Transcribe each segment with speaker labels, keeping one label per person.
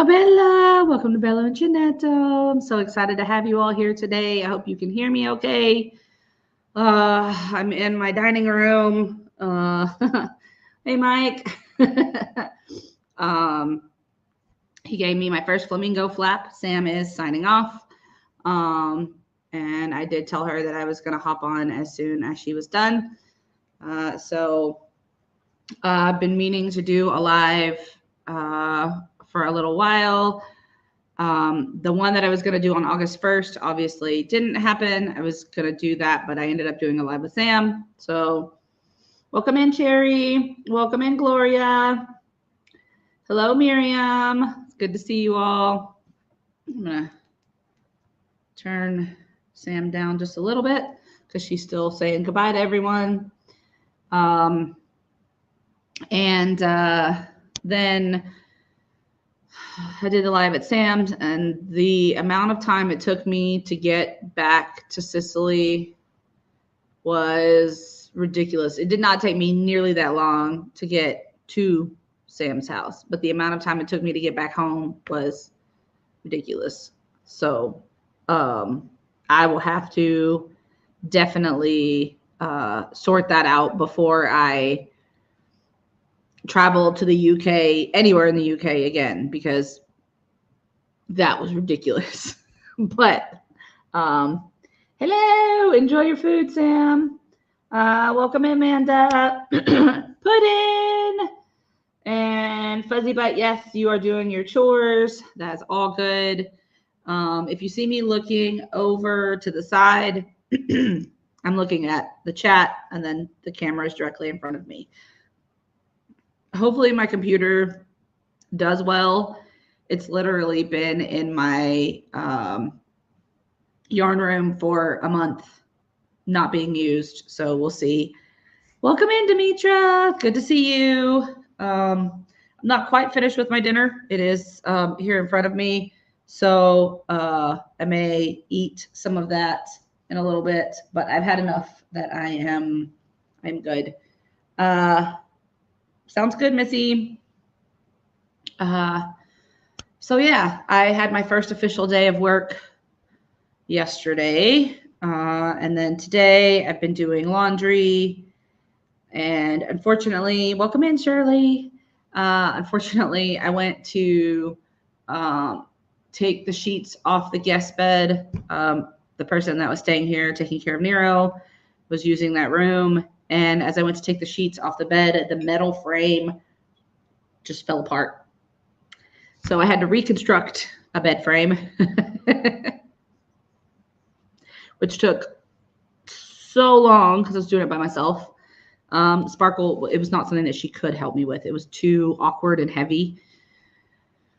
Speaker 1: Bella. Welcome to Bella and Janetto. I'm so excited to have you all here today. I hope you can hear me okay. I'm in my dining room. Hey, Mike. He gave me my first flamingo flap. Sam is signing off. And I did tell her that I was going to hop on as soon as she was done. So I've been meaning to do a live for a little while. The one that I was going to do on August 1st obviously didn't happen. I was going to do that, but I ended up doing a live with Sam. So welcome in, Cherry. Welcome in, Gloria. Hello, Miriam. It's good to see you all. I'm going to turn Sam down just a little bit because she's still saying goodbye to everyone. Then I did the live at Sam's, and the amount of time it took me to get back to Sicily was ridiculous. It did not take me nearly that long to get to Sam's house, but the amount of time it took me to get back home was ridiculous. So I will have to definitely sort that out before I travel to the UK, anywhere in the UK again, because that was ridiculous. But hello, enjoy your food, Sam. Welcome in, Amanda. Puddin' and Fuzzy Butt. Yes, you are doing your chores. That's all good. If you see me looking over to the side, I'm looking at the chat, and then the camera is directly in front of me. Hopefully my computer does well. It's literally been in my yarn room for a month, not being used. So we'll see. Welcome in, Demetra. Good to see you. I'm not quite finished with my dinner. It is here in front of me. So I may eat some of that in a little bit, but I've had enough that I'm good. Sounds good, Missy. So yeah, I had my first official day of work yesterday. And then today I've been doing laundry. And unfortunately, welcome in, Shirley. Unfortunately, I went to take the sheets off the guest bed. The person that was staying here taking care of Nero was using that room. And as I went to take the sheets off the bed, the metal frame just fell apart. So I had to reconstruct a bed frame, which took so long because I was doing it by myself. Sparkle, it was not something that she could help me with. It was too awkward and heavy.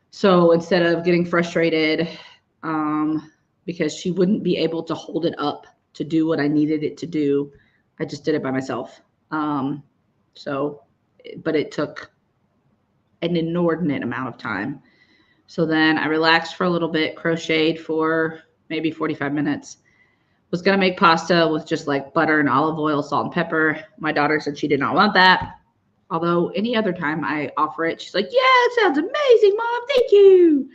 Speaker 1: So instead of getting frustrated because she wouldn't be able to hold it up to do what I needed it to do, I just did it by myself. But it took an inordinate amount of time. So then I relaxed for a little bit, crocheted for maybe 45 minutes. Was going to make pasta with just like butter and olive oil, salt and pepper. My daughter said she did not want that. Although any other time I offer it, she's like, yeah, it sounds amazing, Mom. Thank you.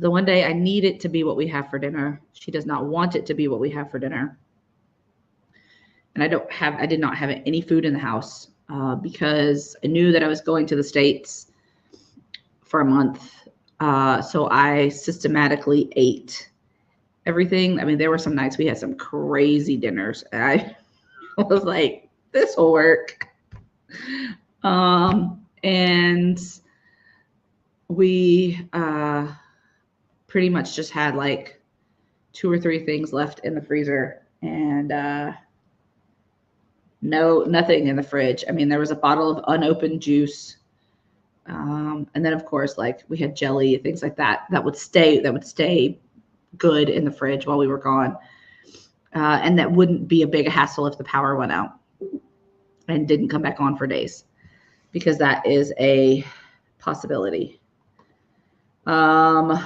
Speaker 1: The one day I need it to be what we have for dinner. She does not want it to be what we have for dinner. And I did not have any food in the house because I knew that I was going to the States for a month. So I systematically ate everything. I mean, there were some nights we had some crazy dinners. And I was like, this will work. And we pretty much just had like 2 or 3 things left in the freezer, and nothing in the fridge. I mean, there was a bottle of unopened juice. And then of course, like we had jelly, things like that would stay good in the fridge while we were gone. And that wouldn't be a big hassle if the power went out and didn't come back on for days, because that is a possibility. No,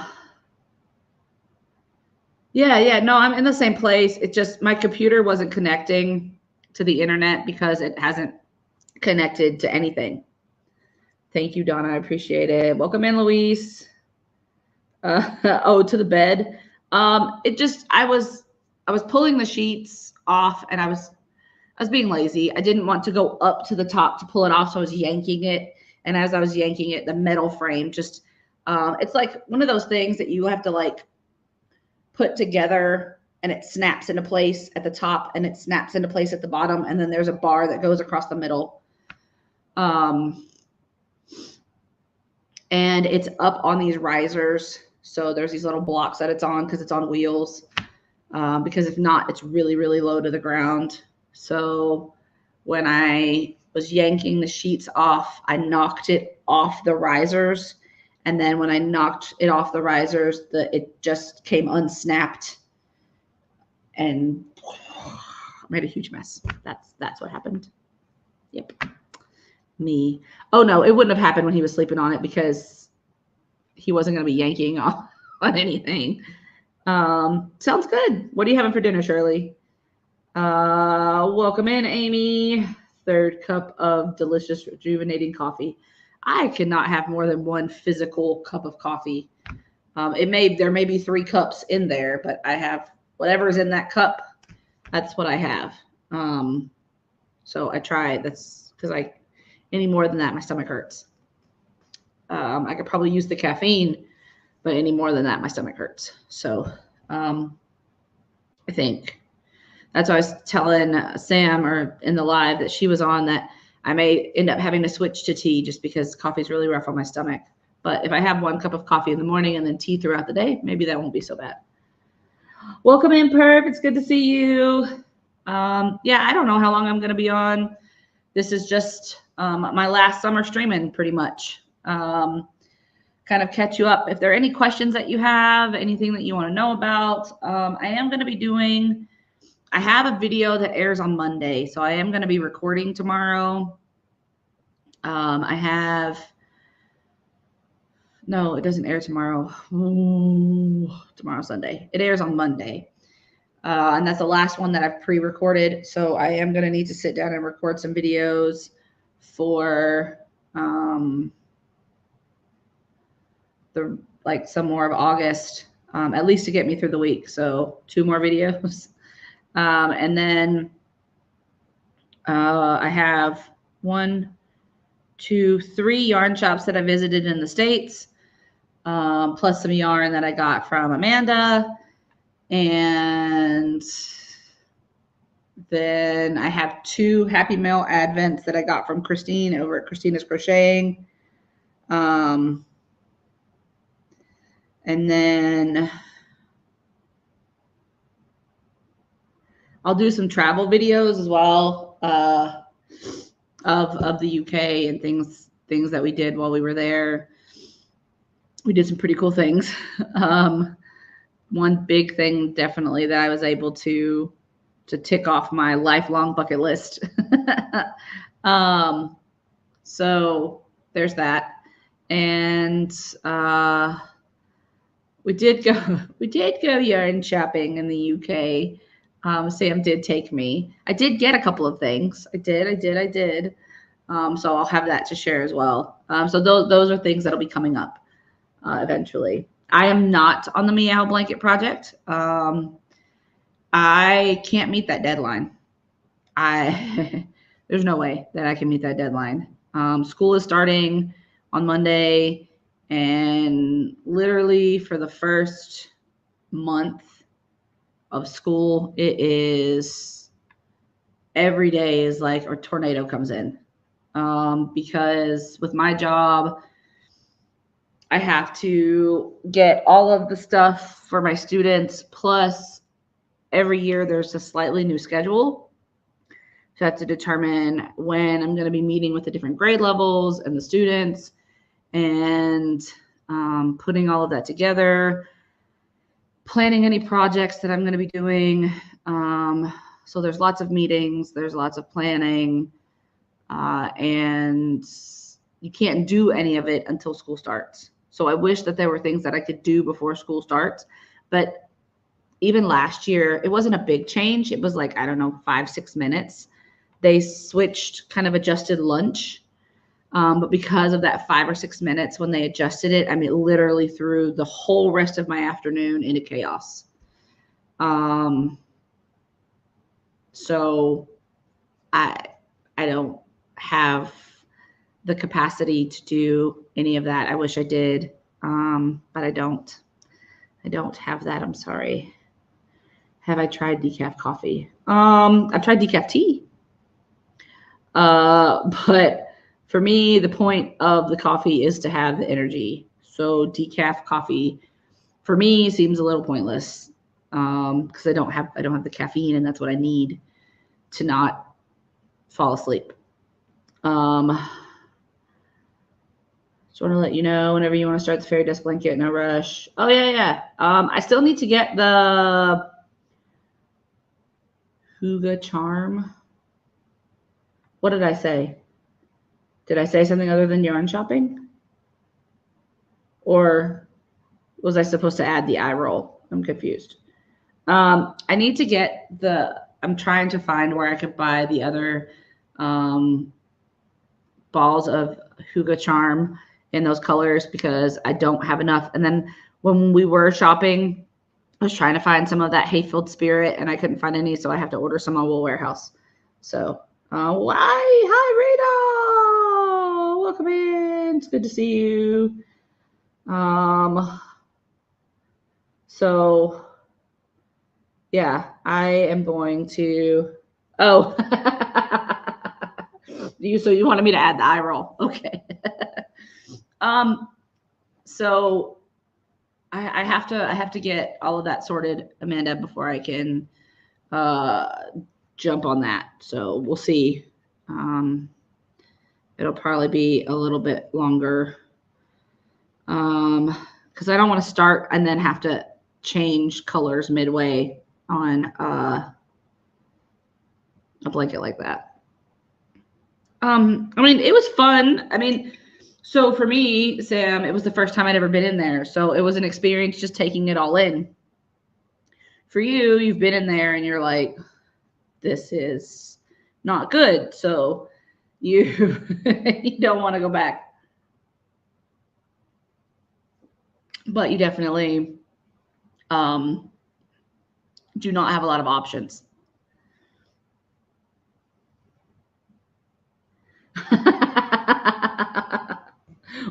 Speaker 1: I'm in the same place. It just, my computer wasn't connecting to the internet because it hasn't connected to anything. Thank you, Donna. I appreciate it. Welcome in, Luis. Oh, to the bed. I was pulling the sheets off, and I was being lazy. I didn't want to go up to the top to pull it off, so I was yanking it. And as I was yanking it, the metal frame just, it's like one of those things that you have to like put together, and it snaps into place at the top and it snaps into place at the bottom. And then there's a bar that goes across the middle. And it's up on these risers. So there's these little blocks that it's on because it's on wheels. Because if not, it's really, really low to the ground. So when I was yanking the sheets off, I knocked it off the risers. And then when I knocked it off the risers, it just came unsnapped and made a huge mess. That's what happened. Yep. Me. Oh, no, it wouldn't have happened when he was sleeping on it because he wasn't going to be yanking off on anything. Sounds good. What are you having for dinner, Shirley? Welcome in, Amy. Third cup of delicious, rejuvenating coffee. I cannot have more than one physical cup of coffee. There may be 3 cups in there, but I have whatever's in that cup. That's what I have. So I try. That's because any more than that, my stomach hurts. I could probably use the caffeine, but any more than that, my stomach hurts. So I think that's why I was telling Sam or in the live that she was on that I may end up having to switch to tea just because coffee is really rough on my stomach. But if I have 1 cup of coffee in the morning and then tea throughout the day, maybe that won't be so bad. Welcome in, Perp. It's good to see you. Yeah, I don't know how long I'm going to be on. This is just my last summer streaming pretty much. Kind of catch you up. If there are any questions that you have, anything that you want to know about, I am going to be doing, I have a video that airs on Monday, so I am going to be recording tomorrow. No, it doesn't air tomorrow. Tomorrow's Sunday. It airs on Monday. And that's the last one that I've pre-recorded. So I am going to need to sit down and record some videos for some more of August, at least to get me through the week. So 2 more videos. And then I have 1, 2, 3 yarn shops that I visited in the States, plus some yarn that I got from Amanda. And then I have 2 Happy Mail Advents that I got from Christine over at Christina's Crocheting. And then I'll do some travel videos as well of the UK and things that we did while we were there. We did some pretty cool things. One big thing definitely that I was able to tick off my lifelong bucket list. So there's that. And we did go yarn shopping in the UK. Sam did take me. I did get a couple of things. I did. So I'll have that to share as well. So those are things that'll be coming up eventually. I am not on the Meow Blanket project. I can't meet that deadline. There's no way that I can meet that deadline. School is starting on Monday, and literally for the first month of school, it is every day is like a tornado comes in. Because with my job, I have to get all of the stuff for my students, plus every year there's a slightly new schedule. So I have to determine when I'm going to be meeting with the different grade levels and the students, and putting all of that together, planning any projects that I'm going to be doing. So there's lots of meetings, there's lots of planning, and you can't do any of it until school starts. So I wish that there were things that I could do before school starts. But even last year, it wasn't a big change. It was like, I don't know, 5-6 minutes. They switched, kind of adjusted lunch. But because of that 5 or 6 minutes when they adjusted it, I mean, it literally threw the whole rest of my afternoon into chaos. So I don't have the capacity to do any of that. I wish I did, but I don't. I don't have that. I'm sorry. Have I tried decaf coffee? I've tried decaf tea. But for me, the point of the coffee is to have the energy. So decaf coffee for me seems a little pointless, because I don't have the caffeine, and that's what I need to not fall asleep. Just want to let you know whenever you want to start the fairy dust blanket, no rush. Oh yeah. I still need to get the Huga charm. What did I say? Did I say something other than yarn shopping? Or was I supposed to add the eye roll? I'm confused. I need to get I'm trying to find where I could buy the other balls of Huga charm in those colors, because I don't have enough. And then when we were shopping, I was trying to find some of that Hayfield Spirit, and I couldn't find any, so I have to order some on Wool Warehouse. So, hi, Rita. Welcome in. It's good to see you. So, yeah, I am going to. Oh, so you wanted me to add the eye roll? Okay. So I have to get all of that sorted, Amanda, before I can jump on that. So we'll see. It'll probably be a little bit longer, because I don't want to start and then have to change colors midway on a blanket like that. I mean, it was fun. I mean, so for me, Sam, it was the first time I'd ever been in there. So it was an experience just taking it all in. For you, you've been in there and you're like, this is not good. So you don't want to go back. But you definitely do not have a lot of options.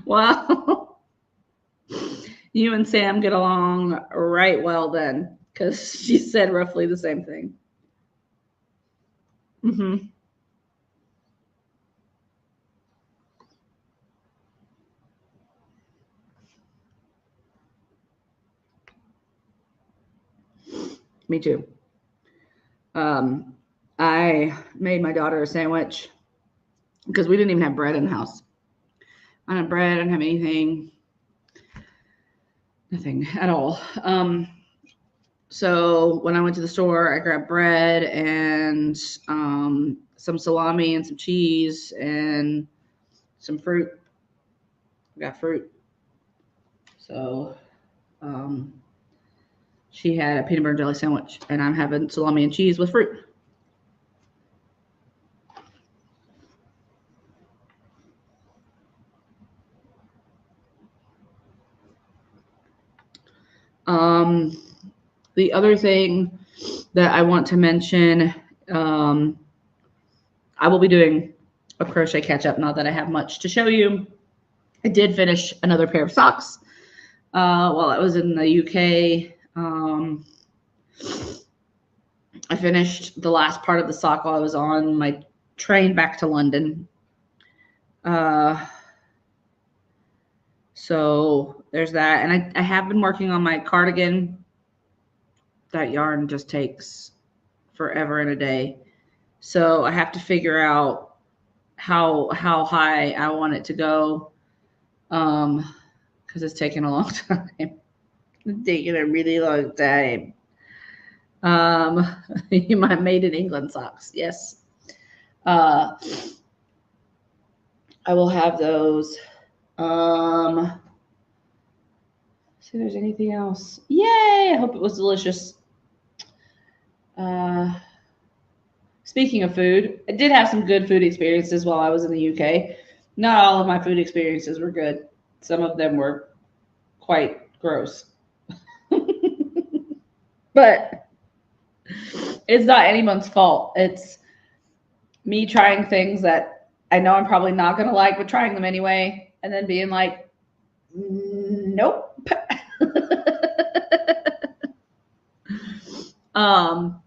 Speaker 1: Well, you and Sam get along right well then, because she said roughly the same thing. Mm-hmm. Me too. I made my daughter a sandwich because we didn't even have bread in the house. I didn't have bread, I didn't have anything. Nothing at all. So when I went to the store, I grabbed bread and some salami and some cheese and some fruit. I got fruit. So she had a peanut butter and jelly sandwich, and I'm having salami and cheese with fruit. The other thing that I want to mention, I will be doing a crochet catch up now that I have much to show you. I did finish another pair of socks while I was in the UK. I finished the last part of the sock while I was on my train back to London. So there's that. And I have been working on my cardigan. That yarn just takes forever and a day. So I have to figure out how high I want it to go. Because it's taking a long time. It's taking a really long time. You might made in England socks. Yes. I will have those. See if there's anything else. Yay! I hope it was delicious. Speaking of food, I did have some good food experiences while I was in the UK. Not all of my food experiences were good. Some of them were quite gross. But it's not anyone's fault. It's me trying things that I know I'm probably not going to like, but trying them anyway, and then being like, nope. um,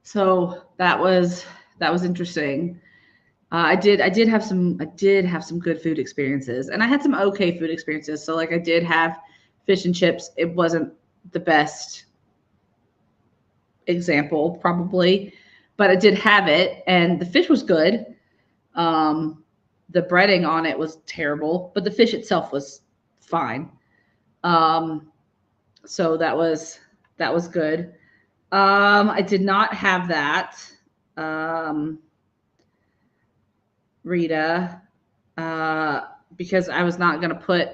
Speaker 1: so that was interesting. I did have some good food experiences, and I had some okay food experiences. So like I did have fish and chips. It wasn't the best example probably, but I did have it, and the fish was good. Um, the breading on it was terrible, but the fish itself was fine. Um, so that was good. I did not have that, um, Rita, uh, because I was not going to put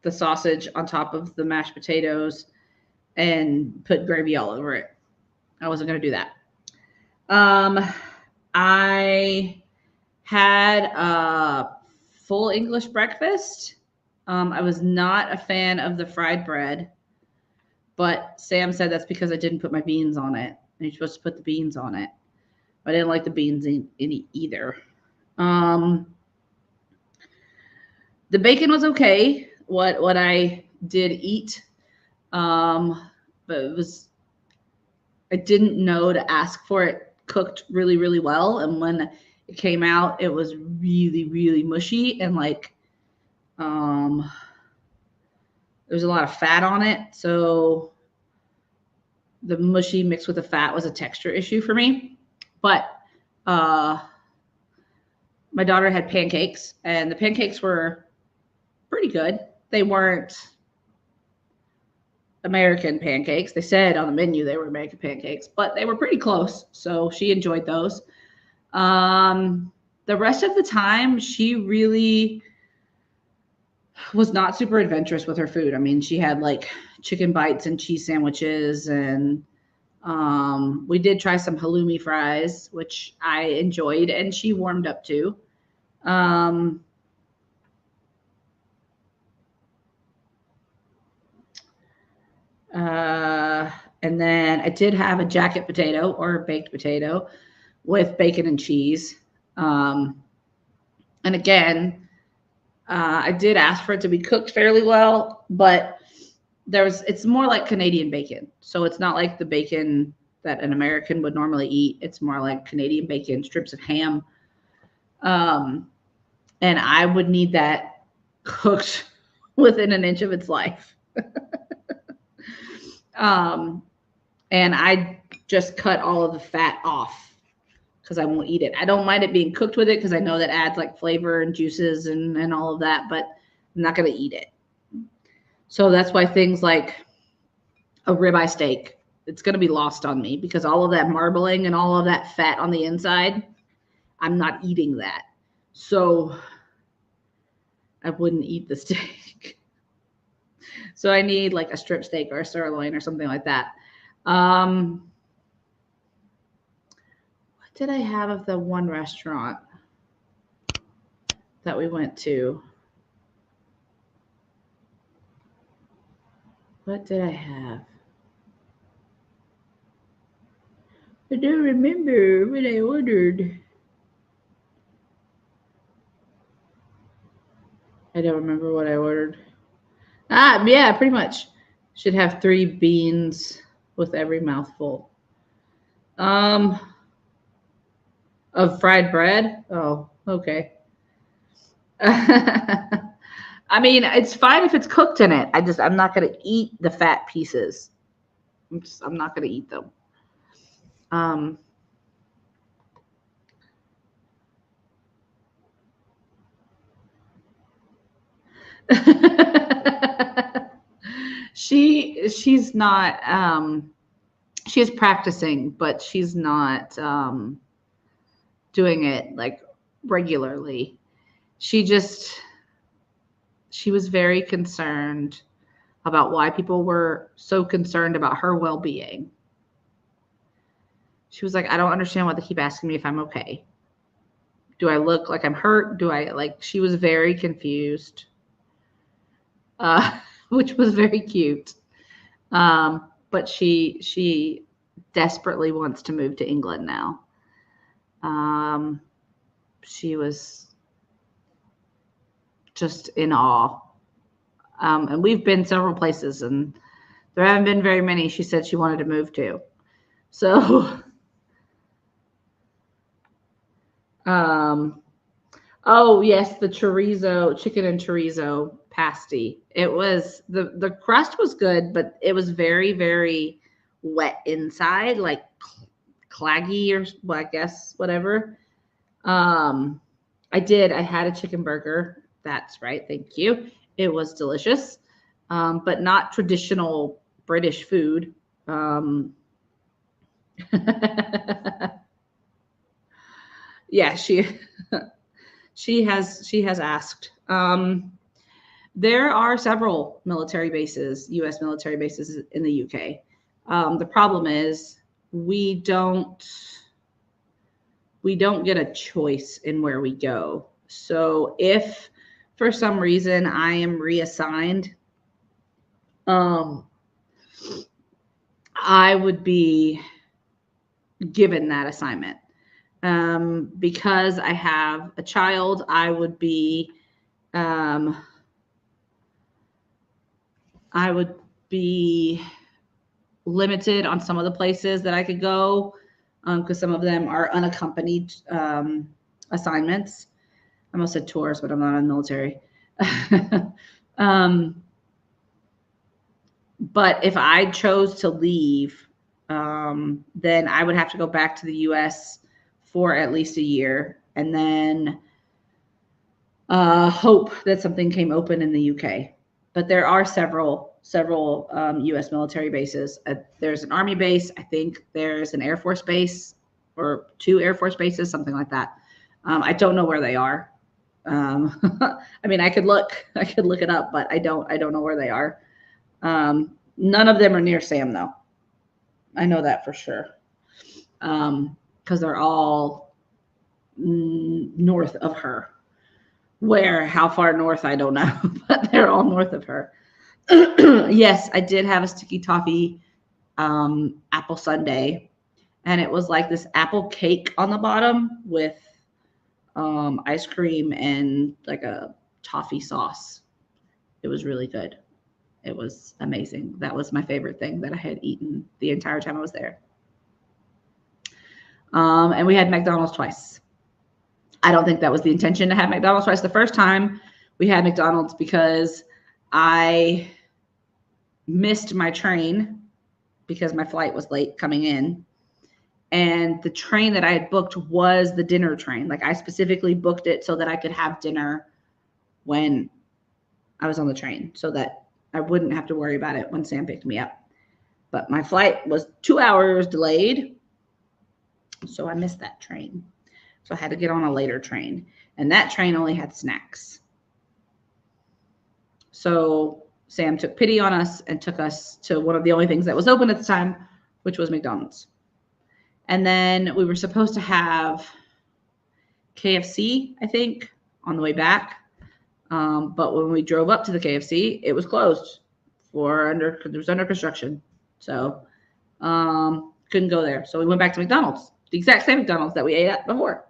Speaker 1: the sausage on top of the mashed potatoes and put gravy all over it. I wasn't going to do that. Um, I had a full English breakfast. I was not a fan of the fried bread, but Sam said that's because I didn't put my beans on it. And you're supposed to put the beans on it. I didn't like the beans in either. Um, the bacon was okay. What I did eat, but I didn't know to ask for it cooked really really well, and when it came out, it was really really mushy and like um, there was a lot of fat on it, so the mushy mixed with the fat was a texture issue for me. But uh, my daughter had pancakes, and the pancakes were pretty good. They weren't American pancakes. They said on the menu they were American pancakes, but they were pretty close. So she enjoyed those. The rest of the time, she really was not super adventurous with her food. I mean, she had like chicken bites and cheese sandwiches, and we did try some halloumi fries, which I enjoyed, and she warmed up to. Um, Uh, and then I did have a jacket potato or a baked potato with bacon and cheese. Um, and again, I did ask for it to be cooked fairly well, but it's more like Canadian bacon. So it's not like the bacon that an American would normally eat. It's more like Canadian bacon, strips of ham. Um, and I would need that cooked within an inch of its life. Um, and I just cut all of the fat off because I won't eat it. I don't mind it being cooked with it because I know that adds like flavor and juices and all of that, but I'm not going to eat it. So that's why things like a ribeye steak, it's going to be lost on me because all of that marbling and all of that fat on the inside, I'm not eating that. So I wouldn't eat the steak. So I need like a strip steak or a sirloin or something like that. What did I have of the one restaurant that we went to? What did I have? I don't remember what I ordered. I don't remember what I ordered. Yeah, pretty much. Should have 3 beans with every mouthful. Um, of fried bread? Oh, okay. I mean, it's fine if it's cooked in it. I'm not gonna eat the fat pieces. I'm not gonna eat them. Um, she's not she is practicing, but she's not doing it like regularly. She just she was very concerned about why people were so concerned about her well-being. She was like, I don't understand why they keep asking me if I'm okay. Do I look like I'm hurt? Do I like, she was very confused, which was very cute. But she desperately wants to move to England now. She was just in awe. And we've been several places, and there haven't been very many she said she wanted to move to. So, oh yes, the chorizo, chicken and chorizo pasty. It was, the crust was good, but it was very, very wet inside, like claggy, or well, I guess whatever. I had a chicken burger. That's right. Thank you. It was delicious, but not traditional British food. Yeah, she has asked. There are several military bases, U.S. military bases in the UK. The problem is we don't get a choice in where we go. So if for some reason I am reassigned, I would be given that assignment. Because I have a child, I would be limited on some of the places that I could go, because some of them are unaccompanied assignments. I almost said tours, but I'm not in the military. But if I chose to leave, then I would have to go back to the U.S. for at least a year, and then hope that something came open in the UK. But there are several U.S. military bases. There's an Army base. I think there's an Air Force base, or 2 Air Force bases, something like that. I don't know where they are. I mean, I could look it up, but I don't know where they are. None of them are near Sam, though. I know that for sure, because they're all north of her. Where, how far north, I don't know, but they're all north of her. Yes, I did have a sticky toffee apple sundae, and it was like this apple cake on the bottom with ice cream and like a toffee sauce. It was really good. It was amazing. That was my favorite thing that I had eaten the entire time I was there. And we had McDonald's twice. I don't think that was the intention to have McDonald's twice. The first time we had McDonald's because I missed my train because my flight was late coming in. And the train that I had booked was the dinner train. Like, I specifically booked it so that I could have dinner when I was on the train, so that I wouldn't have to worry about it when Sam picked me up. But my flight was 2 hours delayed, so I missed that train. So I had to get on a later train, and that train only had snacks. So Sam took pity on us and took us to one of the only things that was open at the time, which was McDonald's. And then we were supposed to have KFC, I think, on the way back. But when we drove up to the KFC, it was closed it was under construction. So couldn't go there. So we went back to McDonald's, the exact same McDonald's that we ate at before.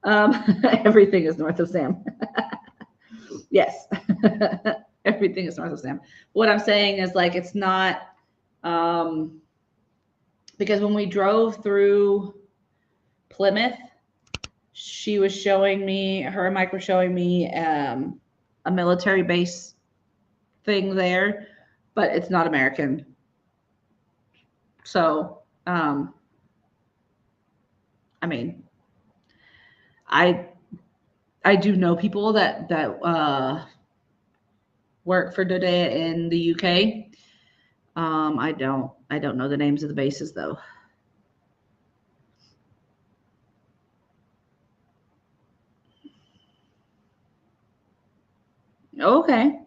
Speaker 1: Everything is north of Sam. Yes. Everything is north of Sam. What I'm saying is, like, it's not, because when we drove through Plymouth, she was showing me, her and Mike were showing me a military base thing there, but it's not American. So, I mean, I do know people that work for Dodea in the UK. I don't know the names of the bases, though. Okay.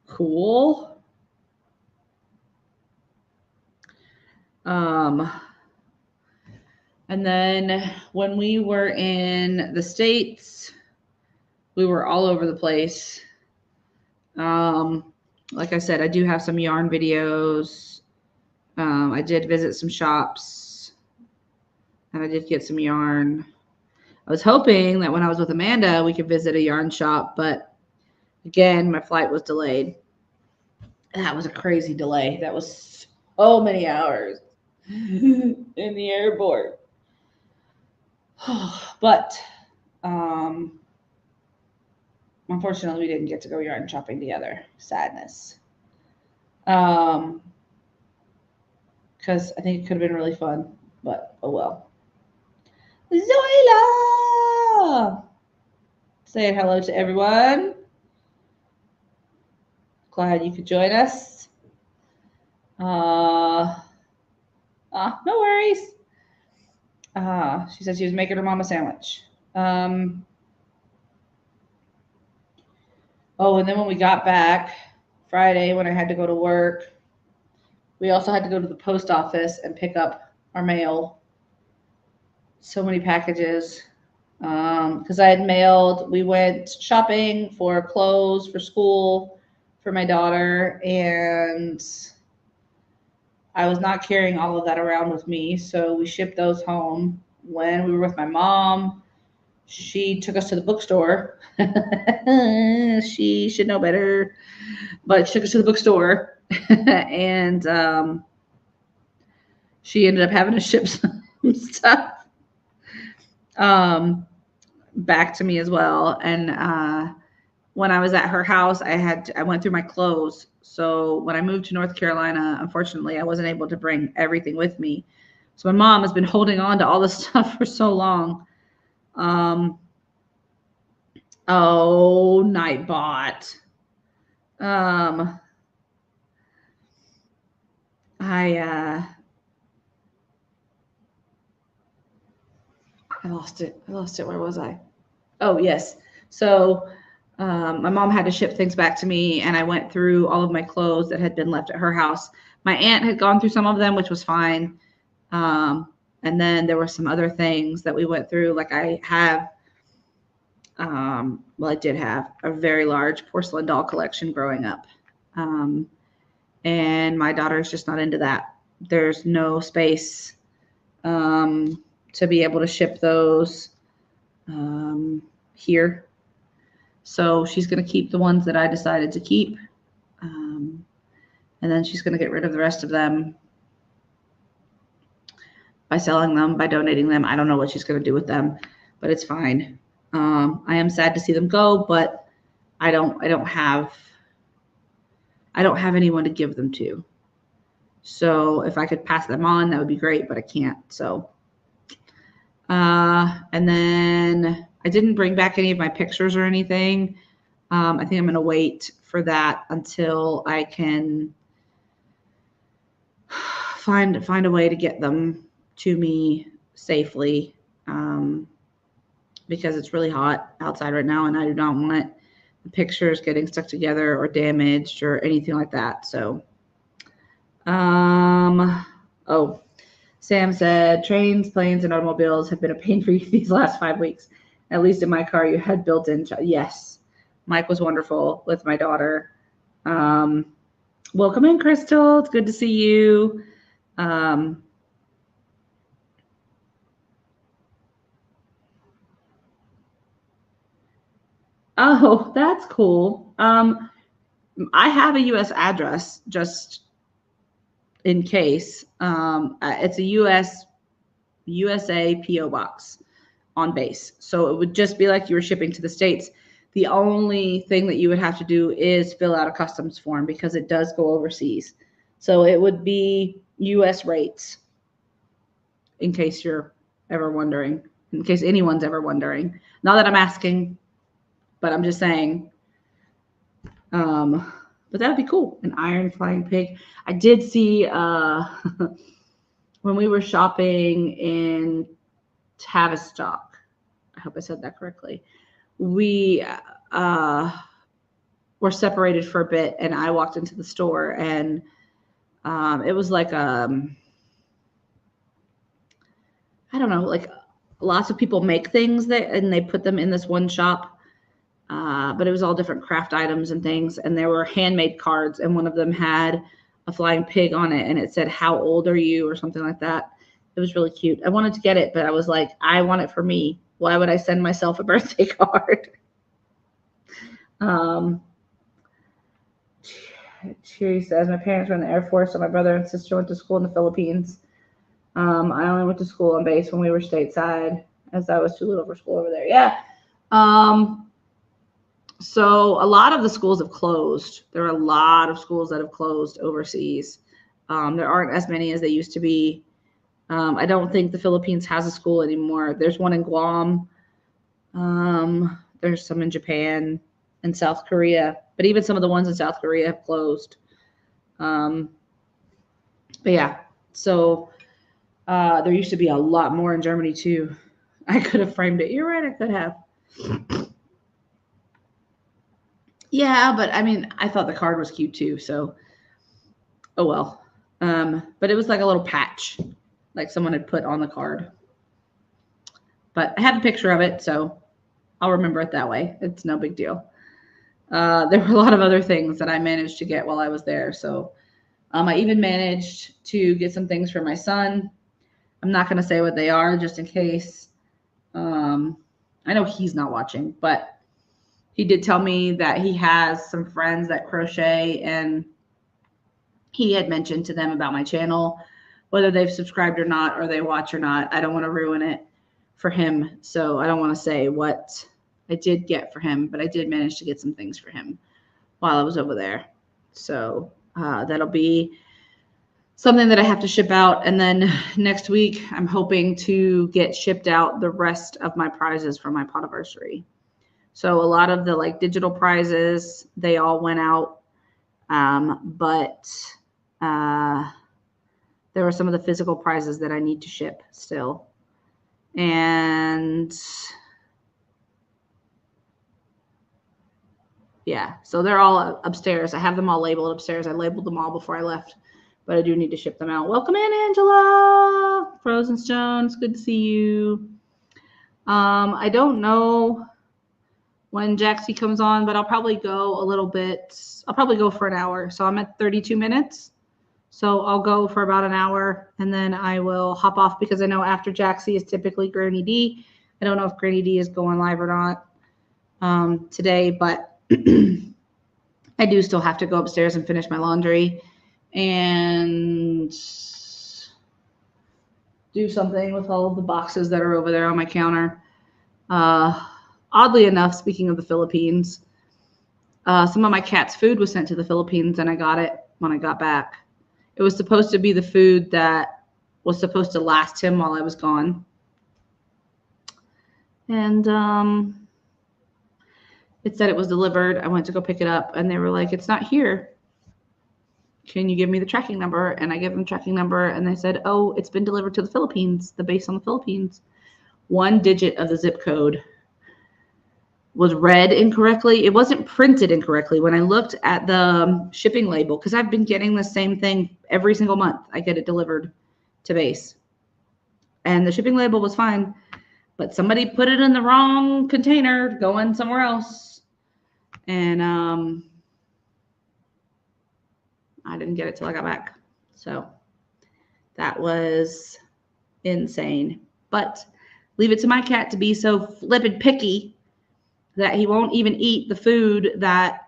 Speaker 1: Cool. And then when we were in the States, we were all over the place. Like I said, I do have some yarn videos. I did visit some shops and I did get some yarn. I was hoping that when I was with Amanda, we could visit a yarn shop, but again, my flight was delayed. That was a crazy delay. That was so many hours in the airport. But unfortunately, we didn't get to go yarn shopping together. Sadness. Because I think it could have been really fun, but oh well. Zoila! Saying hello to everyone. Glad you could join us. No worries. She said she was making her mom a sandwich. Oh, and then when we got back Friday, when I had to go to work, we also had to go to the post office and pick up our mail. So many packages. Because I had mailed, we went shopping for clothes for school for my daughter, and I was not carrying all of that around with me, so we shipped those home. When we were with my mom, she took us to the bookstore. She should know better, but she took us to the bookstore, and she ended up having to ship some stuff back to me as well. And when I was at her house, I went through my clothes. So when I moved to North Carolina, unfortunately, I wasn't able to bring everything with me. So my mom has been holding on to all this stuff for so long. Oh, Nightbot. I lost it. Where was I? Oh, yes. So my mom had to ship things back to me, and I went through all of my clothes that had been left at her house. My aunt had gone through some of them, which was fine. And then there were some other things that we went through. Like I have, I did have a very large porcelain doll collection growing up. And my daughter's just not into that. There's no space to be able to ship those here. So she's going to keep the ones that I decided to keep. And then she's going to get rid of the rest of them by selling them, by donating them. I don't know what she's going to do with them, but it's fine. I am sad to see them go, but I don't have anyone to give them to. So if I could pass them on, that would be great, but I can't. So, and then I didn't bring back any of my pictures or anything. I think I'm going to wait for that until I can find a way to get them to me safely, because it's really hot outside right now, and I do not want the pictures getting stuck together or damaged or anything like that. So, oh, Sam said, trains, planes, and automobiles have been a pain for you these last 5 weeks. At least in my car, you had built-in. Yes, Mike was wonderful with my daughter. Welcome in, Crystal. It's good to see you. Oh, that's cool. I have a U.S. address just in case. It's a USA PO box on base. So it would just be like you were shipping to the States. The only thing that you would have to do is fill out a customs form because it does go overseas. So it would be U.S. rates, in case you're ever wondering, in case anyone's ever wondering. Not that I'm asking, but I'm just saying. But that would be cool. An iron flying pig. I did see when we were shopping in Tavistock. I hope I said that correctly. We were separated for a bit, and I walked into the store, and it was like I I don't know, like lots of people make things and they put them in this one shop. But it was all different craft items and things. And there were handmade cards. And one of them had a flying pig on it. And it said, "How old are you?" or something like that. It was really cute. I wanted to get it, but I was like, I want it for me. Why would I send myself a birthday card? Cheery says, my parents were in the Air Force, so my brother and sister went to school in the Philippines. I only went to school on base when we were stateside, as I was too little for school over there. Yeah. So a lot of the schools have closed. There are a lot of schools that have closed overseas. There aren't as many as they used to be. I don't think the Philippines has a school anymore. There's one in Guam. There's some in Japan and South Korea, but even some of the ones in South Korea have closed. But yeah, so there used to be a lot more in Germany too. I could have framed it. You're right, I could have. Yeah, but I mean, I thought the card was cute too, so oh well. But it was like a little patch, like someone had put on the card. But I have a picture of it, so I'll remember it that way. It's no big deal. There were a lot of other things that I managed to get while I was there. So I even managed to get some things for my son. I'm not going to say what they are just in case. I know he's not watching, but he did tell me that he has some friends that crochet, and he had mentioned to them about my channel, whether they've subscribed or not, or they watch or not. I don't want to ruin it for him. So I don't want to say what I did get for him, but I did manage to get some things for him while I was over there. So that'll be something that I have to ship out. And then next week, I'm hoping to get shipped out the rest of my prizes from my Podiversary. So a lot of the like digital prizes, they all went out. But there were some of the physical prizes that I need to ship still. And yeah, so they're all upstairs. I have them all labeled upstairs. I labeled them all before I left, but I do need to ship them out. Welcome in, Angela. Frozen Stone, it's good to see you. I don't know when Jaxie comes on, but I'll probably go a little bit. I'll probably go for an hour. So I'm at 32 minutes. So I'll go for about an hour, and then I will hop off because I know after Jaxie is typically Granny D. I don't know if Granny D is going live or not today, but I do still have to go upstairs and finish my laundry and do something with all of the boxes that are over there on my counter. Oddly enough, speaking of the Philippines, some of my cat's food was sent to the Philippines, and I got it when I got back. It was supposed to be the food that was supposed to last him while I was gone. And it said it was delivered. I went to go pick it up, and they were like, "It's not here. Can you give me the tracking number?" And I gave them the tracking number, and they said, "Oh, it's been delivered to the Philippines, the base on the Philippines." One digit of the zip code was read incorrectly. It wasn't printed incorrectly. When I looked at the shipping label, because I've been getting the same thing every single month, I get it delivered to base. And the shipping label was fine, but somebody put it in the wrong container going somewhere else. And I didn't get it till I got back. So that was insane. But leave it to my cat to be so flippin' picky that he won't even eat the food that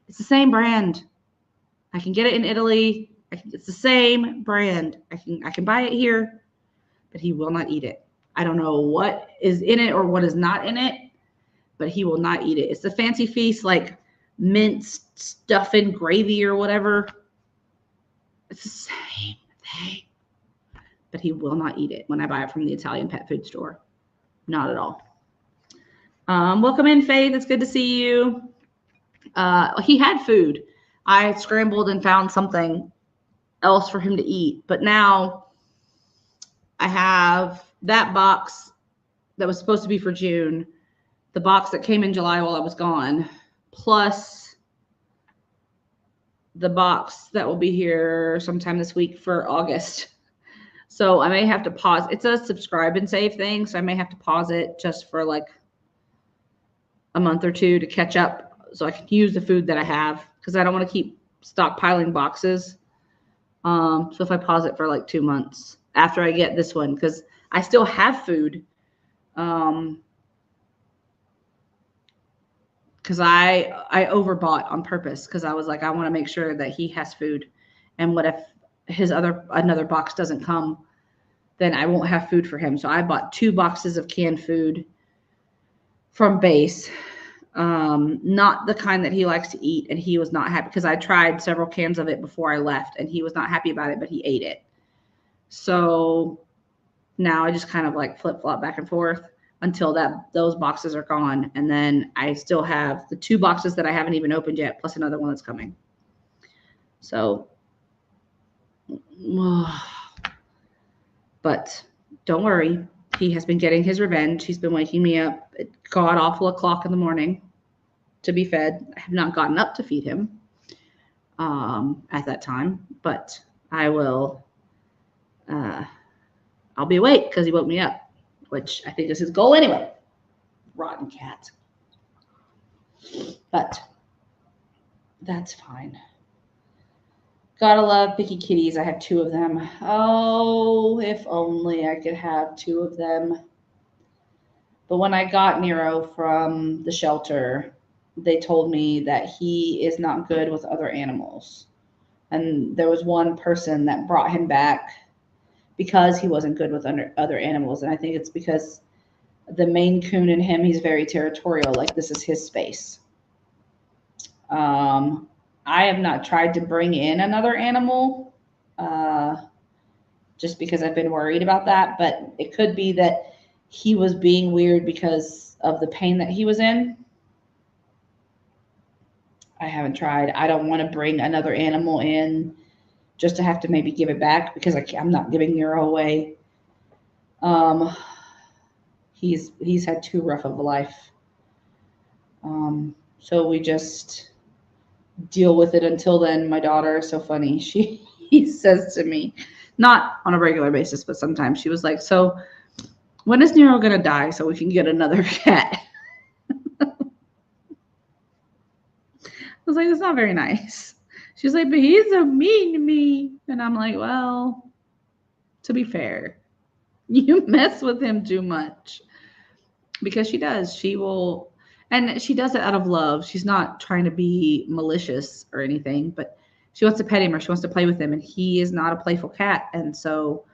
Speaker 1: it's the same brand. I can get it in Italy. It's the same brand. I can buy it here, but he will not eat it. I don't know what is in it or what is not in it, but he will not eat it. It's the Fancy Feast, like minced stuff in gravy or whatever. It's the same thing, but he will not eat it when I buy it from the Italian pet food store. Not at all. Welcome in, Faith. It's good to see you. He had food. I scrambled and found something else for him to eat. But now I have that box that was supposed to be for June, the box that came in July while I was gone, plus the box that will be here sometime this week for August. So I may have to pause. It's a subscribe and save thing. So I may have to pause it just for like a month or two to catch up so I can use the food that I have, because I don't want to keep stockpiling boxes. So if I pause it for like 2 months after I get this one, because I still have food. Because I overbought on purpose, because I was like, I want to make sure that he has food. And what if another box doesn't come, then I won't have food for him. So I bought 2 boxes of canned food from Base. Not the kind that he likes to eat, and he was not happy, because I tried several cans of it before I left and he was not happy about it, but he ate it. So now I just kind of like flip-flop back and forth until those boxes are gone. And then I still have the 2 boxes that I haven't even opened yet, plus another one that's coming. So, but don't worry. He has been getting his revenge. He's been waking me up at god-awful o'clock in the morning to be fed. I have not gotten up to feed him at that time, but I will, I'll be awake because he woke me up, which I think is his goal anyway. Rotten cat. But that's fine. Gotta love picky kitties. I have 2 of them. Oh, if only I could have 2 of them. But when I got Nero from the shelter, they told me that he is not good with other animals. And there was one person that brought him back because he wasn't good with other animals. And I think it's because the Maine Coon in him, he's very territorial. Like, this is his space. I have not tried to bring in another animal just because I've been worried about that. But it could be that he was being weird because of the pain that he was in. I haven't tried. I don't want to bring another animal in just to have to maybe give it back, because I'm not giving Nero away. He's had too rough of a life. So we just deal with it until then. My daughter is so funny. He says to me, not on a regular basis, but sometimes, she was like, so when is Nero going to die so we can get another cat? I was like, that's not very nice. She's like, but he's so mean to me. And I'm like, well, to be fair, you mess with him too much. Because she does. She will, and she does it out of love. She's not trying to be malicious or anything, but she wants to pet him or she wants to play with him. And he is not a playful cat. And so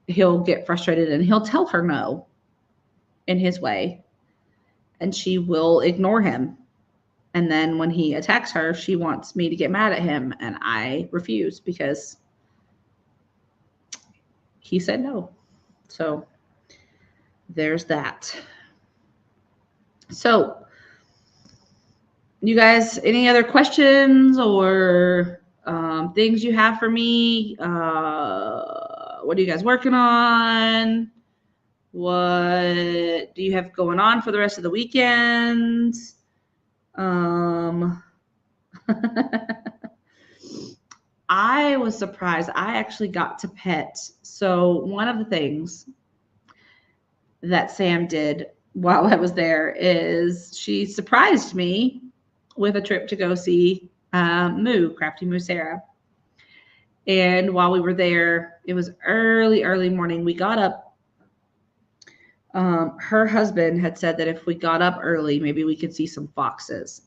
Speaker 1: he'll get frustrated and he'll tell her no in his way. And she will ignore him. And then when he attacks her, she wants me to get mad at him. And I refuse because he said no. So there's that. So you guys, any other questions or things you have for me? What are you guys working on? What do you have going on for the rest of the weekend? I was surprised. I actually got to pet. So one of the things that Sam did while I was there is she surprised me with a trip to go see Crafty Moo Sarah. And while we were there, it was early morning. We got up. Her husband had said that if we got up early, maybe we could see some foxes.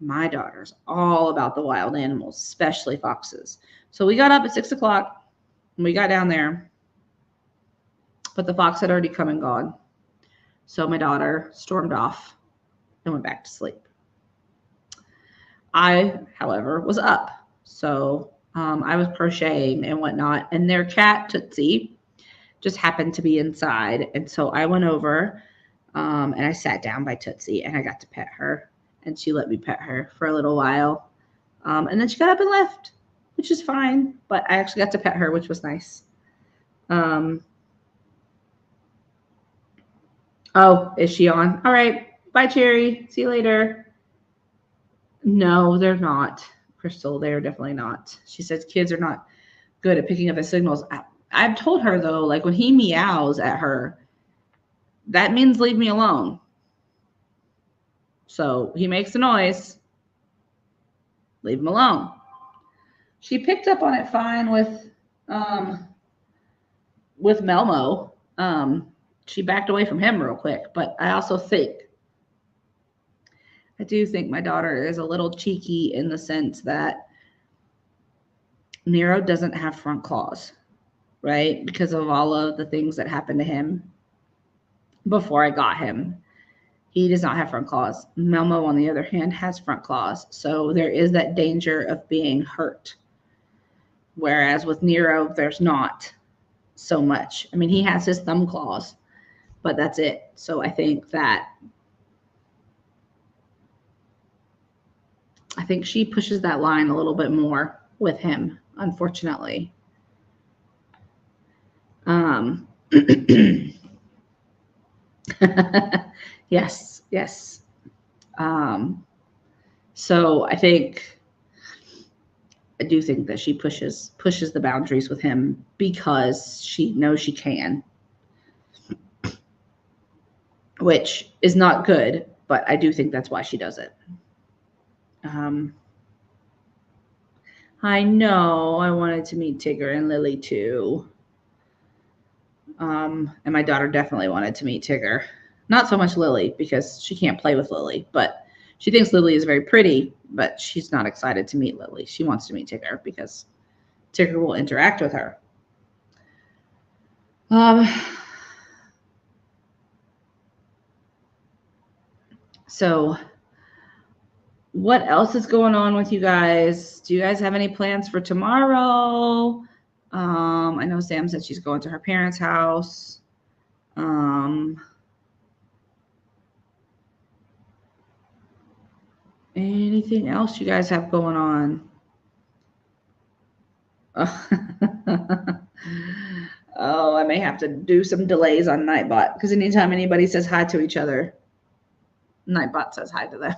Speaker 1: My daughter's all about the wild animals, especially foxes. So we got up at 6 o'clock and we got down there, but the fox had already come and gone. So my daughter stormed off and went back to sleep. I, however, was up. So I was crocheting and whatnot, and their cat, Tootsie, just happened to be inside. And so I went over and I sat down by Tootsie and I got to pet her, and she let me pet her for a little while. And then she got up and left, which is fine, but I actually got to pet her, which was nice. Oh, is she on? All right. Bye, Cherry. See you later. No, they're not, Crystal. They're definitely not. She says kids are not good at picking up the signals. I've told her though, like when he meows at her, that means leave me alone. So he makes a noise, leave him alone. She picked up on it fine with Melmo. She backed away from him real quick, but I do think my daughter is a little cheeky in the sense that Nero doesn't have front claws, right? Because of all of the things that happened to him before I got him. He does not have front claws. Melmo, on the other hand, has front claws. So there is that danger of being hurt. Whereas with Nero, there's not so much. I mean, he has his thumb claws, but that's it. So I think she pushes that line a little bit more with him, unfortunately. Yes. So I do think that she pushes the boundaries with him because she knows she can, which is not good, but I do think that's why she does it. I know I wanted to meet Tigger and Lily too. And my daughter definitely wanted to meet Tigger. Not so much Lily because she can't play with Lily, but she thinks Lily is very pretty, but she's not excited to meet Lily. She wants to meet Tigger because Tigger will interact with her. So what else is going on with you guys? Do you guys have any plans for tomorrow? I know Sam said she's going to her parents' house. Anything else you guys have going on? Oh, I may have to do some delays on Nightbot because anytime anybody says hi to each other, Nightbot says hi to them.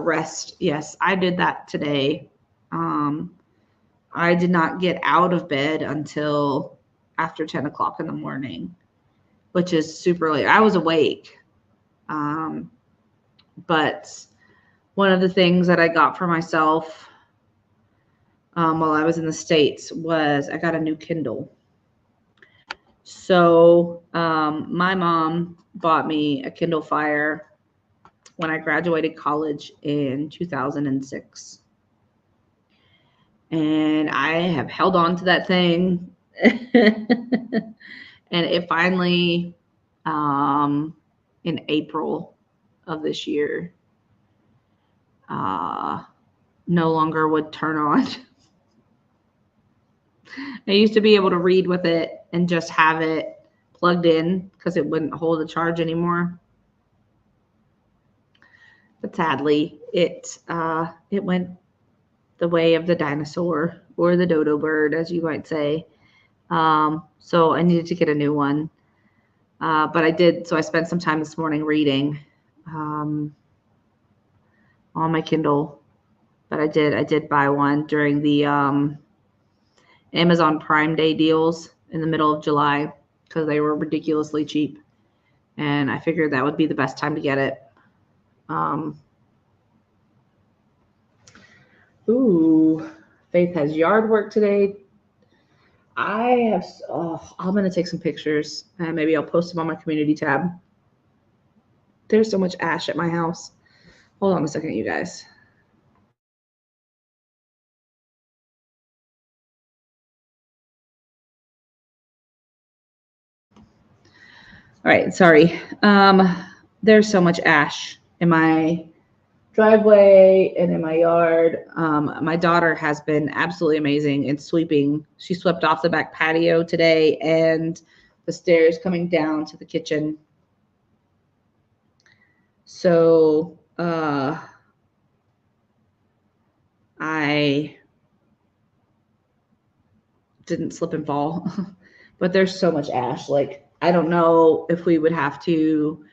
Speaker 1: Rest. Yes, I did that today. I did not get out of bed until after 10 o'clock in the morning, which is super late. I was awake. But one of the things that I got for myself while I was in the States was I got a new Kindle. So my mom bought me a Kindle Fire when I graduated college in 2006. And I have held on to that thing. And it finally, in April of this year, no longer would turn on. I used to be able to read with it and just have it plugged in because it wouldn't hold the charge anymore. But sadly, it went the way of the dinosaur or the dodo bird, as you might say. So I needed to get a new one. But I did. So I spent some time this morning reading on my Kindle. But I did buy one during the Amazon Prime Day deals in the middle of July because they were ridiculously cheap. And I figured that would be the best time to get it. Faith has yard work today. I'm going to take some pictures and maybe I'll post them on my community tab. There's so much ash at my house. Hold on a second, you guys. All right, sorry. There's so much ash in my driveway and in my yard. My daughter has been absolutely amazing in sweeping. She swept off the back patio today and the stairs coming down to the kitchen. So I didn't slip and fall, but there's so much ash. Like, I don't know if we would have to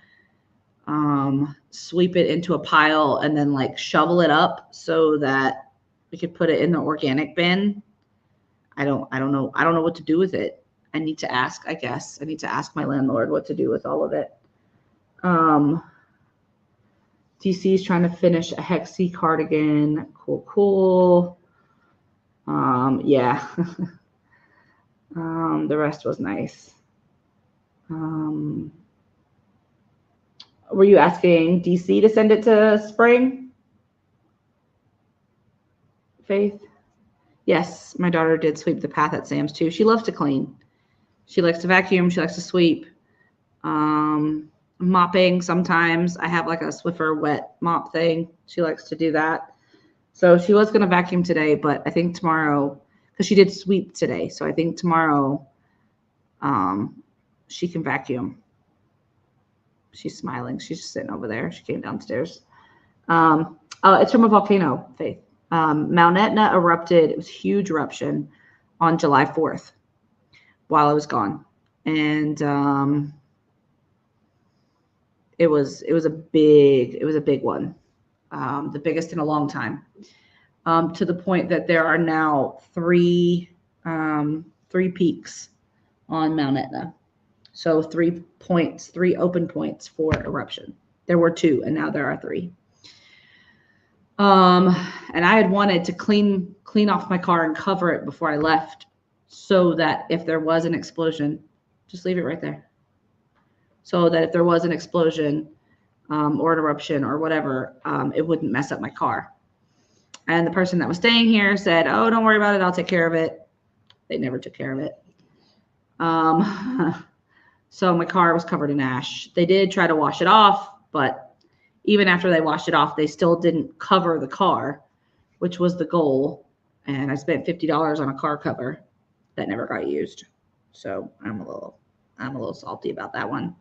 Speaker 1: sweep it into a pile and then like shovel it up so that we could put it in the organic bin. I don't know. I don't know what to do with it. I need to ask, I guess. I need to ask my landlord what to do with all of it. DC is trying to finish a Hexie cardigan. Cool, cool. Yeah. The rest was nice. Were you asking DC to send it to Spring? Faith? Yes, my daughter did sweep the path at Sam's too. She loves to clean. She likes to vacuum. She likes to sweep. Mopping sometimes. I have like a Swiffer wet mop thing. She likes to do that. So she was going to vacuum today, but I think tomorrow, because she did sweep today. So I think tomorrow she can vacuum. She's smiling. She's just sitting over there. She came downstairs. It's from a volcano, Faith. Mount Etna erupted. It was a huge eruption on July 4th while I was gone. And it was a big one. The biggest in a long time. To the point that there are now three peaks on Mount Etna. So 3 points, 3 open points for eruption. There were 2, and now there are 3. And I had wanted to clean off my car and cover it before I left, so that if there was an explosion, just leave it right there. So that if there was an explosion or an eruption or whatever, it wouldn't mess up my car. And the person that was staying here said, "Oh, don't worry about it. I'll take care of it." They never took care of it. So my car was covered in ash. They did try to wash it off, but even after they washed it off, they still didn't cover the car, which was the goal. And I spent $50 on a car cover that never got used. So I'm a little salty about that one.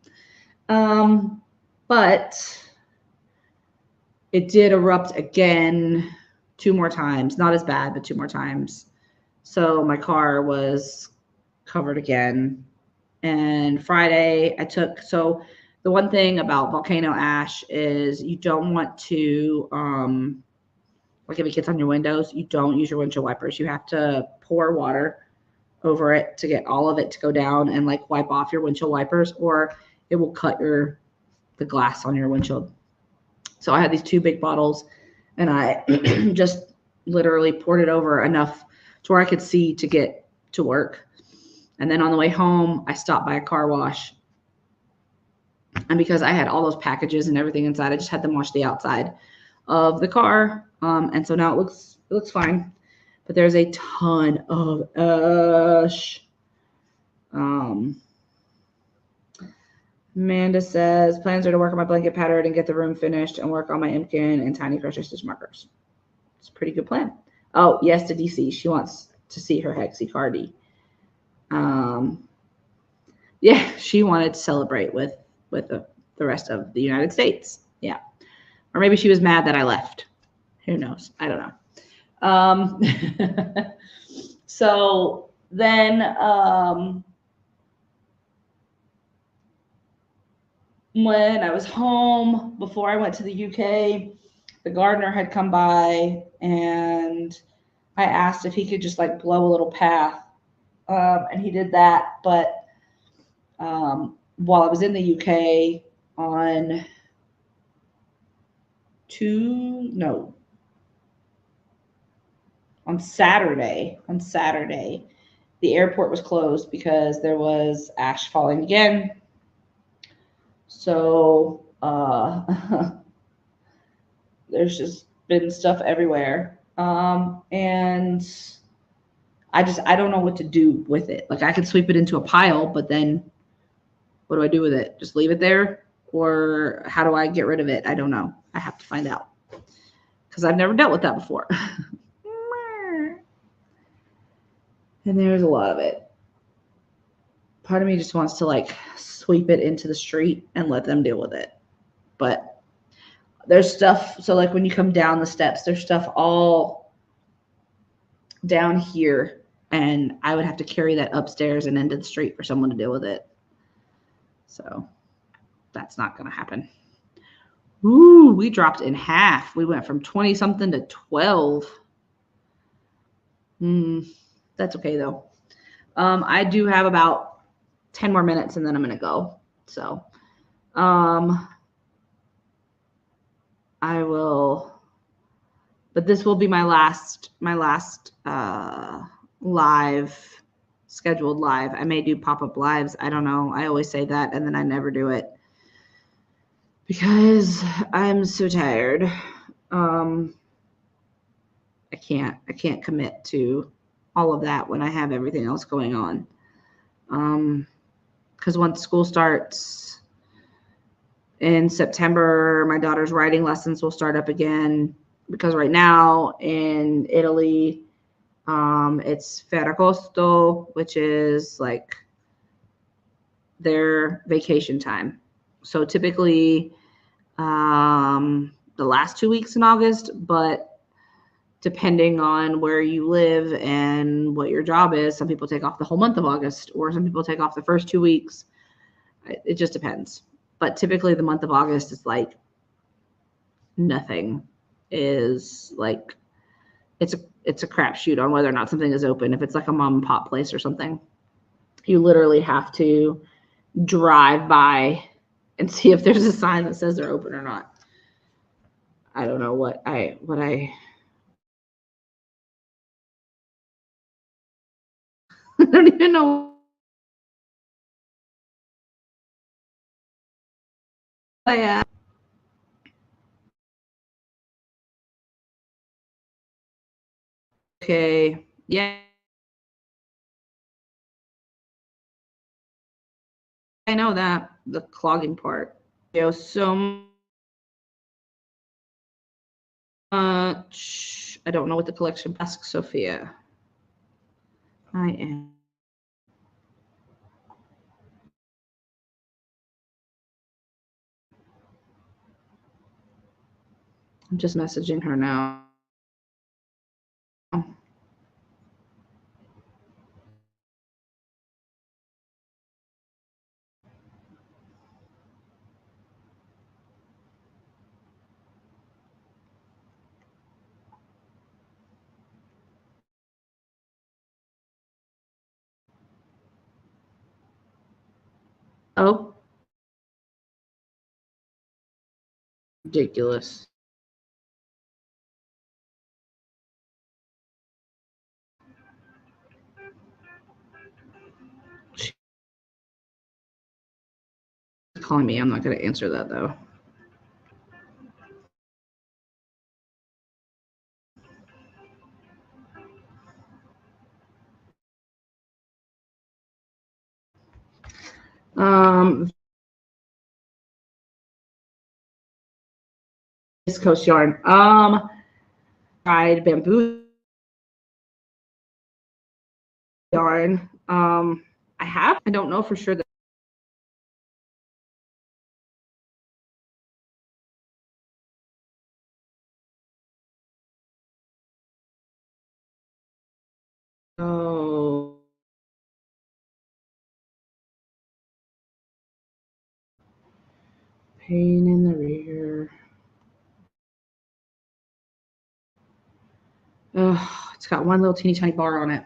Speaker 1: But it did erupt again 2 more times. Not as bad, but 2 more times. So my car was covered again. And Friday so the one thing about volcano ash is you don't want to, like if it gets on your windows, you don't use your windshield wipers. You have to pour water over it to get all of it to go down and like wipe off your windshield wipers, or it will cut the glass on your windshield. So I had these 2 big bottles, and I just literally poured it over enough to where I could see to get to work. And then on the way home, I stopped by a car wash. And because I had all those packages and everything inside, I just had them wash the outside of the car. And so now it looks fine. But there's a ton of ash. Amanda says, plans are to work on my blanket pattern and get the room finished and work on my Imkin and tiny crochet stitch markers. It's a pretty good plan. Oh, yes, to DC. She wants to see her Hexie Cardi. Yeah, she wanted to celebrate with the rest of the United States. Yeah. Or maybe she was mad that I left. Who knows? I don't know. So then when I was home before I went to the UK, the gardener had come by, and I asked if he could just like blow a little path. And he did that. But while I was in the UK on Saturday, the airport was closed because there was ash falling again. So there's just been stuff everywhere. And I don't know what to do with it. Like I could sweep it into a pile, but then what do I do with it? Just leave it there? Or how do I get rid of it? I don't know. I have to find out because I've never dealt with that before. And there's a lot of it. Part of me just wants to like sweep it into the street and let them deal with it. But there's stuff. So like when you come down the steps, there's stuff all down here, and I would have to carry that upstairs and into the street for someone to deal with it. So that's not going to happen. Ooh, we dropped in half. We went from 20 something to 12. That's okay though. I do have about 10 more minutes and then I'm going to go. So, I will, but this will be my last live, scheduled live. I may do pop-up lives. I don't know. I always say that and then I never do it because I'm so tired. I can't commit to all of that when I have everything else going on. Because once school starts in September, my daughter's writing lessons will start up again. Because right now in Italy, it's Ferragosto, which is like their vacation time. So typically the last 2 weeks in August, but depending on where you live and what your job is, some people take off the whole month of August, or some people take off the first 2 weeks. It just depends. But typically the month of August is like nothing is like, it's a crapshoot on whether or not something is open. If it's like a mom and pop place or something, you literally have to drive by and see if there's a sign that says they're open or not. I don't know what I I don't even know what I am. Okay. Yeah, I know that. The clogging part. So much. I don't know what the collection. Ask Sophia. I am. I'm just messaging her now. Oh, ridiculous. She's calling me. I'm not going to answer that though. East Coast yarn. Tried bamboo yarn. I have. I don't know for sure that. Oh. Pain in the rear. Oh, it's got one little teeny tiny bar on it.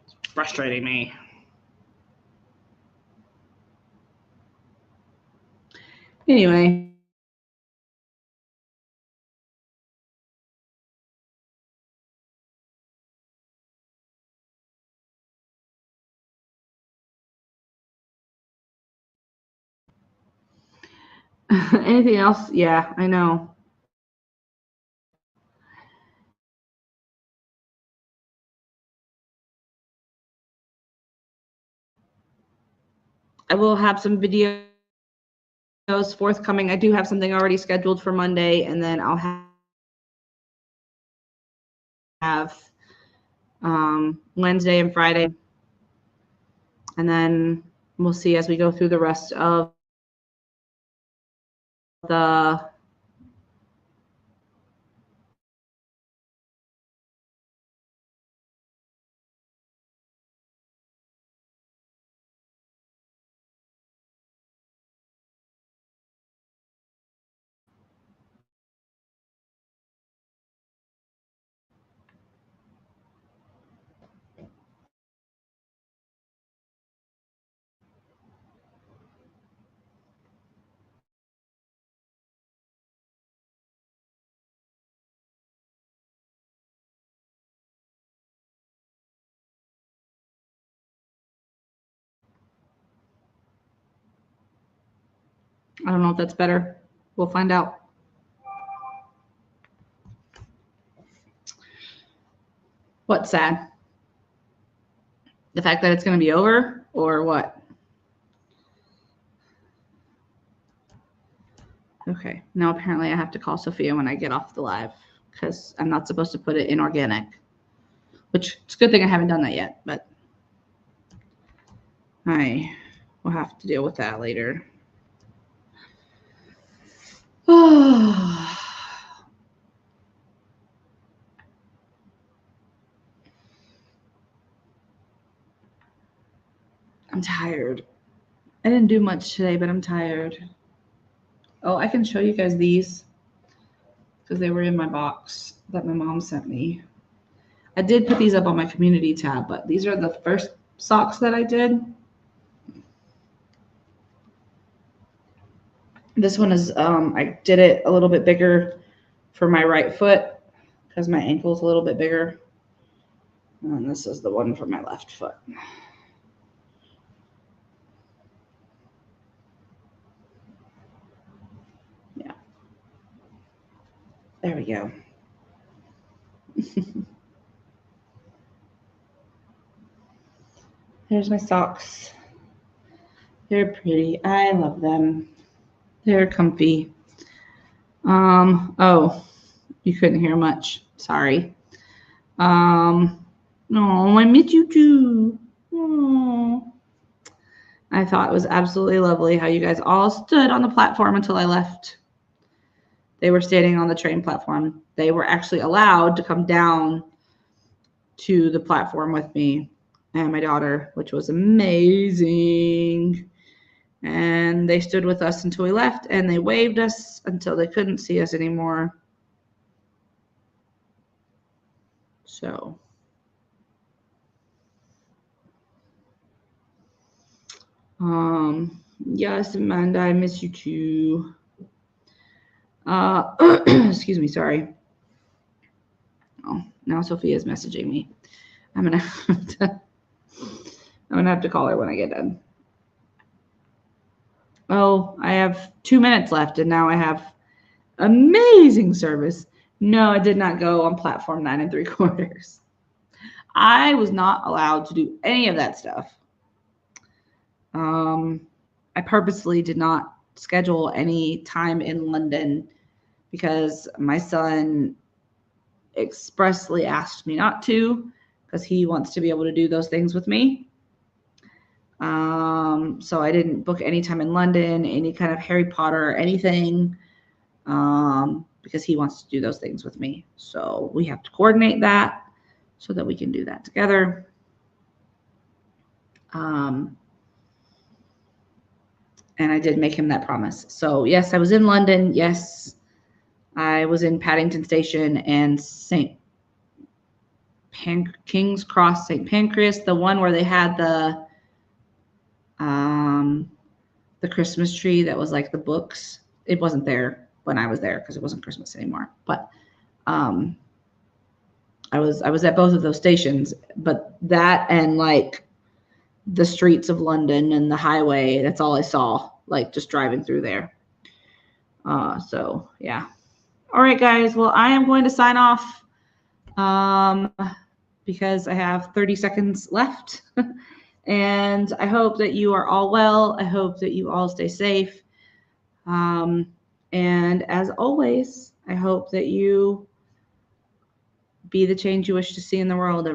Speaker 1: It's frustrating me. Anyway. Anything else? Yeah, I know. I will have some videos forthcoming. I do have something already scheduled for Monday, and then I'll have Wednesday and Friday. And then we'll see as we go through the rest of the I don't know if that's better. We'll find out. What's sad? The fact that it's going to be over, or what? Okay, now apparently I have to call Sophia when I get off the live because I'm not supposed to put it in organic, which it's a good thing I haven't done that yet, but I will have to deal with that later. Oh. I'm tired. I didn't do much today, but I'm tired. Oh, I can show you guys these because they were in my box that my mom sent me. I did put these up on my community tab, but these are the first socks that I did. This one is, I did it a little bit bigger for my right foot because my ankle is a little bit bigger. And this is the one for my left foot. Yeah. There we go. There's my socks. They're pretty. I love them. They're comfy. Oh, you couldn't hear much. Sorry. Oh, I miss you too. Oh. I thought it was absolutely lovely how you guys all stood on the platform until I left. They were standing on the train platform. They were actually allowed to come down to the platform with me and my daughter, which was amazing. And they stood with us until we left, and they waved us until they couldn't see us anymore. So, yes, Amanda, I miss you too. Excuse me, sorry. Oh, now Sophia's messaging me. I'm gonna have to call her when I get done. Oh, I have 2 minutes left, and now I have amazing service. No, I did not go on platform 9 3/4. I was not allowed to do any of that stuff. I purposely did not schedule any time in London because my son expressly asked me not to because he wants to be able to do those things with me. So I didn't book any time in London, any kind of Harry Potter, anything, because he wants to do those things with me. So we have to coordinate that so that we can do that together. And I did make him that promise. So yes, I was in London. Yes, I was in Paddington Station and King's Cross, St. Pancras, the one where they had the Christmas tree that was like the books. It wasn't there when I was there because it wasn't Christmas anymore. But I was at both of those stations. But that and like the streets of London and the highway, that's all I saw, like just driving through there. So yeah. All right, guys. Well, I am going to sign off because I have 30 seconds left. And I hope that you are all well. I hope that you all stay safe. And as always, I hope that you be the change you wish to see in the world.